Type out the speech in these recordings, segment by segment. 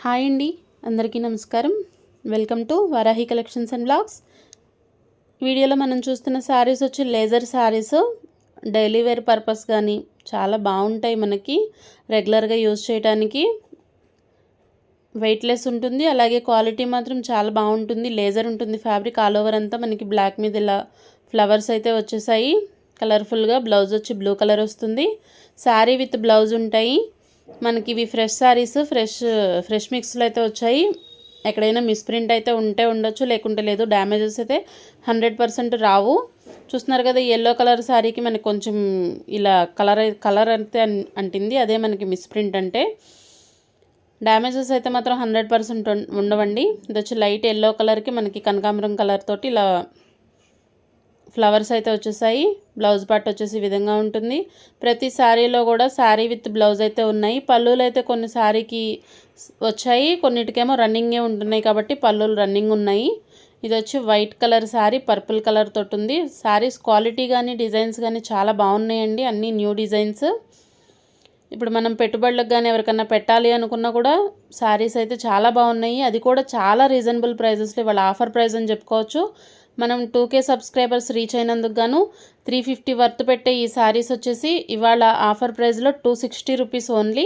Hi అండి, అందరికీ నమస్కారం. Welcome to Varahi collections and blogs. వీడియోలో మనం చూస్తున్న శారీస్ వచ్చి laser saris. Daily wear purpose కానీ చాలా బాగుంటాయి. మనకి రెగ్యులర్గా యూజ్ చేయడానికి వెయిట్లెస్ ఉంటుంది. అలాగే క్వాలిటీ మాత్రం చాలా బాగుంటుంది. లేజర్ ఉంటుంది ఫ్యాబ్రిక్. ఆల్ ఓవర్ అంతా మనకి బ్లాక్ మీద ఇలా ఫ్లవర్స్ అయితే వచ్చేసాయి. కలర్ఫుల్గా బ్లౌజ్ వచ్చి బ్లూ కలర్ వస్తుంది. శారీ విత్ బ్లౌజ్ ఉంటాయి. మనకి ఇవి ఫ్రెష్ శారీస్, ఫ్రెష్ మిక్స్లు అయితే వచ్చాయి. ఎక్కడైనా మిస్ప్రింట్ అయితే ఉండొచ్చు, లేకుంటే లేదు. డ్యామేజెస్ అయితే 100% రావు. చూస్తున్నారు కదా, ఎల్లో కలర్ శారీకి మనకి కొంచెం ఇలా కలర్ అయితే అంటింది. అదే మనకి మిస్ప్రింట్ అంటే. డ్యామేజెస్ అయితే మాత్రం 100% ఉండవండి. ఇది వచ్చి లైట్ ఎల్లో కలర్కి మనకి కనకాంబరం కలర్ తోటి ఇలా ఫ్లవర్స్ అయితే వచ్చేసాయి. బ్లౌజ్ పార్ట్ వచ్చేసి ఈ విధంగా ఉంటుంది. ప్రతి శారీలో కూడా శారీ విత్ బ్లౌజ్ అయితే ఉన్నాయి. పళ్ళులు అయితే కొన్ని శారీకి వచ్చాయి, కొన్నిటికేమో రన్నింగే ఉంటున్నాయి కాబట్టి పళ్ళులు రన్నింగ్ ఉన్నాయి. ఇది వచ్చి white colour sari, purple colour తోటి ఉంది. శారీస్ క్వాలిటీ కానీ డిజైన్స్ కానీ చాలా బాగున్నాయండి. అన్నీ న్యూ డిజైన్స్. ఇప్పుడు మనం పెట్టుబడులకు కానీ ఎవరికన్నా పెట్టాలి అనుకున్నా కూడా శారీస్ అయితే చాలా బాగున్నాయి. అది కూడా చాలా రీజనబుల్ ప్రైజెస్లో. ఇవాళ ఆఫర్ ప్రైస్ అని చెప్పుకోవచ్చు. మనం 2K సబ్స్క్రైబర్స్ రీచ్ అయినందుకు గాను 350 వర్త్ పెట్టే ఈ శారీస్ వచ్చేసి ఇవాళ ఆఫర్ ప్రైస్లో 260 రూపీస్ ఓన్లీ.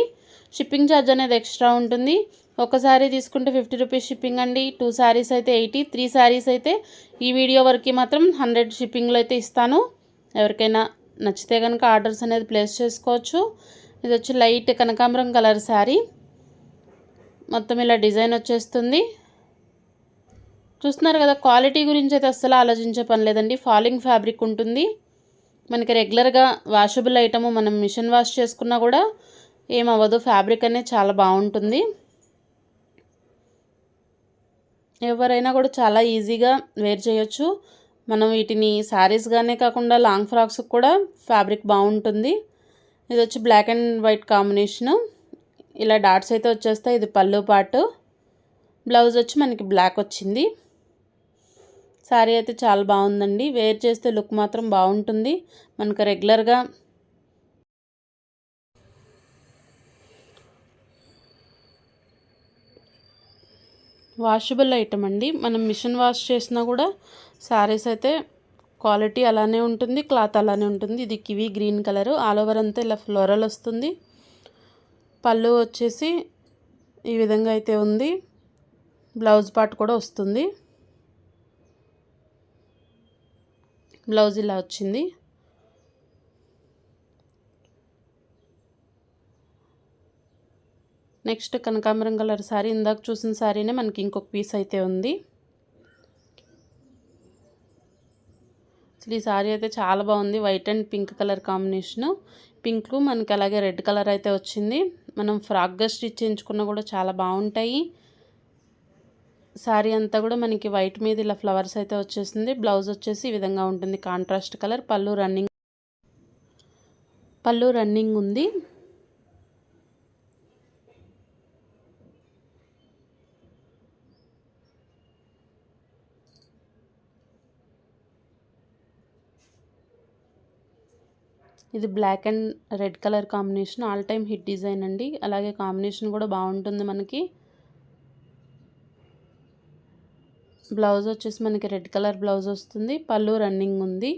షిప్పింగ్ ఛార్జ్ అనేది ఎక్స్ట్రా ఉంటుంది. ఒక శారీ తీసుకుంటే 50 రూపీస్ షిప్పింగ్ అండి. 2 శారీస్ అయితే 80, 3 శారీస్ అయితే ఈ వీడియో వరకు మాత్రం 100 షిప్పింగ్లో అయితే ఇస్తాను. ఎవరికైనా నచ్చితే కనుక ఆర్డర్స్ అనేది ప్లేస్ చేసుకోవచ్చు. ఇది వచ్చి లైట్ కనకాంబరం కలర్ శారీ. మొత్తం ఇలా డిజైన్ వచ్చేస్తుంది. చూస్తున్నారు కదా, క్వాలిటీ గురించి అయితే అస్సలు ఆలోచించే పని లేదండి. ఫాలింగ్ ఫ్యాబ్రిక్ ఉంటుంది. మనకి రెగ్యులర్గా వాషబుల్ ఐటము, మనం మిషన్ వాష్ చేసుకున్నా కూడా ఏమవ్వదు. ఫ్యాబ్రిక్ అనేది చాలా బాగుంటుంది. ఎవరైనా కూడా చాలా ఈజీగా వేర్ చేయొచ్చు. మనం వీటిని శారీస్గానే కాకుండా లాంగ్ ఫ్రాక్స్కి కూడా ఫ్యాబ్రిక్ బాగుంటుంది. ఇది వచ్చి బ్లాక్ అండ్ వైట్ కాంబినేషను. ఇలా డాట్స్ అయితే వచ్చేస్తాయి. ఇది పళ్ళు పార్ట్. బ్లౌజ్ వచ్చి మనకి బ్లాక్ వచ్చింది. శారీ అయితే చాలా బాగుందండి. వేర్ చేస్తే లుక్ మాత్రం బాగుంటుంది. మనకు రెగ్యులర్గా వాషబుల్ ఐటమ్ అండి. మనం మిషన్ వాష్ చేసినా కూడా శారీస్ అయితే క్వాలిటీ అలానే ఉంటుంది, క్లాత్ అలానే ఉంటుంది. ఇది kiwi green colour. All over అంతా ఇలా ఫ్లోరల్ వస్తుంది. పళ్ళు వచ్చేసి ఈ విధంగా అయితే ఉంది. బ్లౌజ్ పార్ట్ కూడా వస్తుంది. బ్లౌజ్ ఇలా వచ్చింది. నెక్స్ట్ కనకాంబరం కలర్ శారీ. ఇందాక చూసిన శారీనే మనకి ఇంకొక పీస్ అయితే ఉంది. అసలు ఈ శారీ అయితే చాలా బాగుంది. White and pink colour combination. Pink మనకి అలాగే రెడ్ కలర్ అయితే వచ్చింది. మనం ఫ్రాక్గా స్టిచ్ చేయించుకున్నా కూడా చాలా బాగుంటాయి. శారీ అంతా కూడా మనకి వైట్ మీద ఇలా ఫ్లవర్స్ అయితే వచ్చేసింది. బ్లౌజ్ వచ్చేసి ఈ విధంగా ఉంటుంది, కాంట్రాస్ట్ కలర్. పళ్ళు రన్నింగ్ ఉంది. ఇది black and red colour combination. All time hit design అండి. అలాగే కాంబినేషన్ కూడా బాగుంటుంది మనకి. బ్లౌజ్ వచ్చేసి మనకి రెడ్ కలర్ బ్లౌజ్ వస్తుంది. పళ్ళు రన్నింగ్ ఉంది.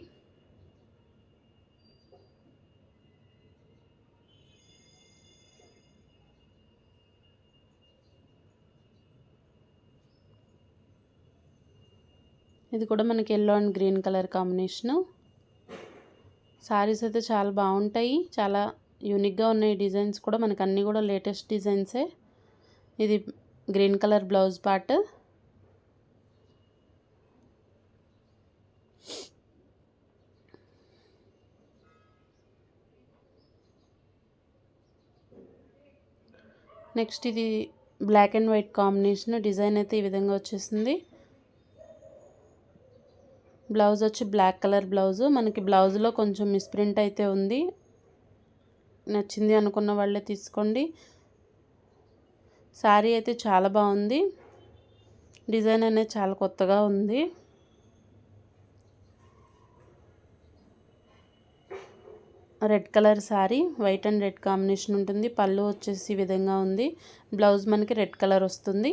ఇది కూడా మనకి yellow and green colour combination. Saris అయితే చాలా బాగుంటాయి. చాలా యూనిక్గా ఉన్నాయి. డిజైన్స్ కూడా మనకి అన్నీ కూడా లేటెస్ట్ డిజైన్సే. ఇది green colour blouse part. Next ఇది black and white combination. Design అయితే ఈ విధంగా వచ్చేసింది. బ్లౌజ్ వచ్చి బ్లాక్ కలర్ బ్లౌజు. మనకి బ్లౌజ్లో కొంచెం మిస్ప్రింట్ అయితే ఉంది. నచ్చింది అనుకున్న వాళ్ళే తీసుకోండి. శారీ అయితే చాలా బాగుంది. డిజైన్ అనేది చాలా కొత్తగా ఉంది. Red colour sari, white and red combination ఉంటుంది. పళ్ళు వచ్చేసి ఈ విధంగా ఉంది. బ్లౌజ్ మనకి రెడ్ కలర్ వస్తుంది.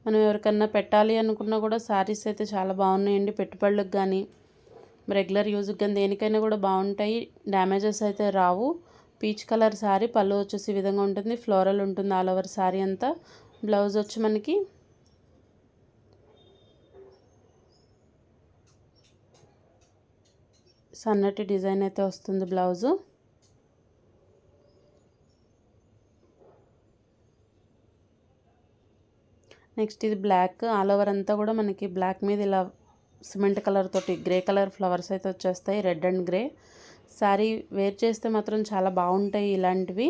మనం ఎవరికన్నా పెట్టాలి అనుకున్నా కూడా శారీస్ అయితే చాలా బాగున్నాయండి. పెట్టుబడులకు కానీ రెగ్యులర్ యూజ్కి కానీ దేనికైనా కూడా బాగుంటాయి. డ్యామేజెస్ అయితే రావు. పీచ్ కలర్ శారీ, పళ్ళు వచ్చేసి ఈ విధంగా ఉంటుంది. ఫ్లోరల్ ఉంటుంది ఆల్ ఓవర్ శారీ అంతా. బ్లౌజ్ వచ్చి మనకి సన్నటి డిజైన్ అయితే వస్తుంది బ్లౌజు. నెక్స్ట్ ఇది బ్లాక్, ఆల్ ఓవర్ అంతా కూడా మనకి బ్లాక్ మీద ఇలా సిమెంట్ కలర్ తోటి గ్రే కలర్ ఫ్లవర్స్ అయితే వచ్చేస్తాయి, red and grey. Saree wear చేస్తే మాత్రం చాలా బాగుంటాయి ఇలాంటివి.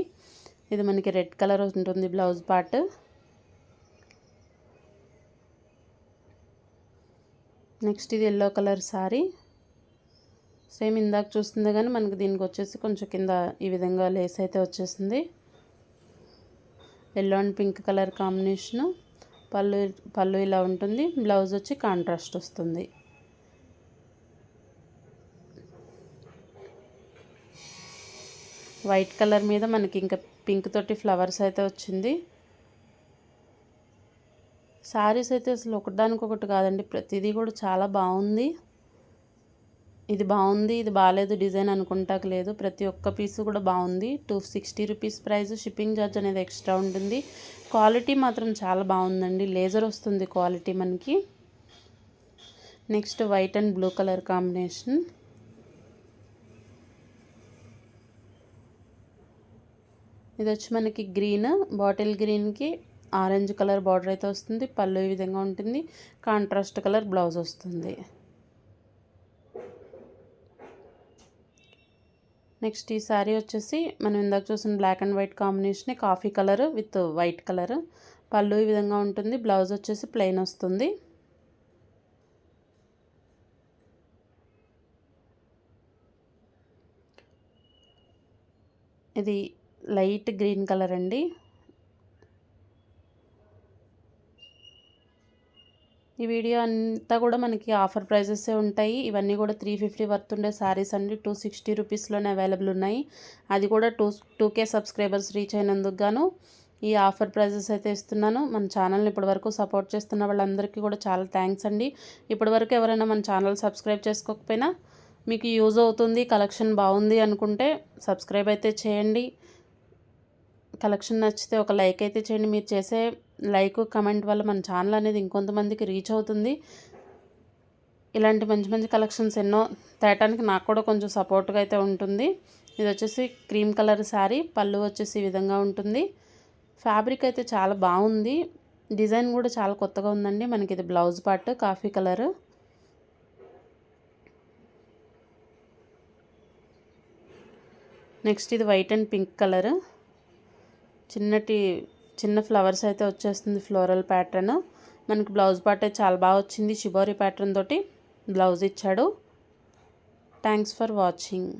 ఇది మనకి రెడ్ కలర్ ఉంటుంది బ్లౌజ్ పార్ట్. నెక్స్ట్ ఇది ఎల్లో కలర్ శారీ, సేమ్ ఇందాక చూస్తుంది కానీ మనకి దీనికి వచ్చేసి కొంచెం కింద ఈ విధంగా లేస్ అయితే వచ్చేసింది. Yellow and pink colour combination. పళ్ళు ఇలా ఉంటుంది. బ్లౌజ్ వచ్చి కాంట్రాస్ట్ వస్తుంది. వైట్ కలర్ మీద మనకి ఇంకా పింక్ తోటి ఫ్లవర్స్ అయితే వచ్చింది. శారీస్ అయితే అసలు ఒకదానికొకటి కాదండి, ప్రతిదీ కూడా చాలా బాగుంది. ఇది బాగుంది, ఇది బాగాలేదు డిజైన్ అనుకుంటాక లేదు. ప్రతి ఒక్క పీసు కూడా బాగుంది. 260 రూపీస్ ప్రైస్. షిప్పింగ్ ఛార్జ్ అనేది ఎక్స్ట్రా ఉంటుంది. క్వాలిటీ మాత్రం చాలా బాగుందండి. లేజర్ వస్తుంది క్వాలిటీ మనకి. Next white and blue colour combination. ఇది వచ్చి మనకి గ్రీన్, బాటిల్ గ్రీన్కి ఆరెంజ్ కలర్ బార్డర్ అయితే వస్తుంది. పళ్ళు ఈ విధంగా ఉంటుంది. కాంట్రాస్ట్ కలర్ బ్లౌజ్ వస్తుంది. నెక్స్ట్ ఈ శారీ వచ్చేసి మనం ఇందాక చూసిన black and white combination, coffee colour with white colour. పళ్ళు ఈ విధంగా ఉంటుంది. బ్లౌజ్ వచ్చేసి ప్లెయిన్ వస్తుంది. ఇది లైట్ గ్రీన్ కలర్ అండి. ఈ వీడియో అంతా కూడా మనకి ఆఫర్ ప్రైజెసే ఉంటాయి. ఇవన్నీ కూడా 350 వర్త్ ఉండే శారీస్ అండి. 260 రూపీస్లోనే అవైలబుల్ ఉన్నాయి. అది కూడా 2K సబ్స్క్రైబర్స్ రీచ్ అయినందుకు గాను ఈ ఆఫర్ ప్రైజెస్ అయితే ఇస్తున్నాను. మన ఛానల్ని ఇప్పటివరకు సపోర్ట్ చేస్తున్న వాళ్ళందరికీ కూడా చాలా థ్యాంక్స్ అండి. ఇప్పటివరకు ఎవరైనా మన ఛానల్ సబ్స్క్రైబ్ చేసుకోకపోయినా మీకు యూజ్ అవుతుంది, కలెక్షన్ బాగుంది అనుకుంటే సబ్స్క్రైబ్ అయితే చేయండి. కలెక్షన్ నచ్చితే ఒక లైక్ అయితే చేయండి. మీరు చేసే లైక్ కమెంట్ వల్ల మన ఛానల్ అనేది ఇంకొంతమందికి రీచ్ అవుతుంది. ఇలాంటి మంచి మంచి కలెక్షన్స్ ఎన్నో తేటానికి నాకు కూడా కొంచెం సపోర్ట్గా అయితే ఉంటుంది. ఇది వచ్చేసి క్రీమ్ కలర్ శారీ, పళ్ళు వచ్చేసి ఈ విధంగా ఉంటుంది. ఫ్యాబ్రిక్ అయితే చాలా బాగుంది. డిజైన్ కూడా చాలా కొత్తగా ఉందండి. మనకి ఇది blouse part coffee colour. Next ఇది వైట్ అండ్ పింక్ కలర్. చిన్న ఫ్లవర్స్ అయితే వచ్చేస్తుంది, ఫ్లోరల్ ప్యాటర్న్. మనకి బ్లౌజ్ పార్ట్ అయితే చాలా బాగా వచ్చింది. షిబోరి ప్యాటర్న్ తోటి బ్లౌజ్ ఇచ్చాడు. Thanks for watching.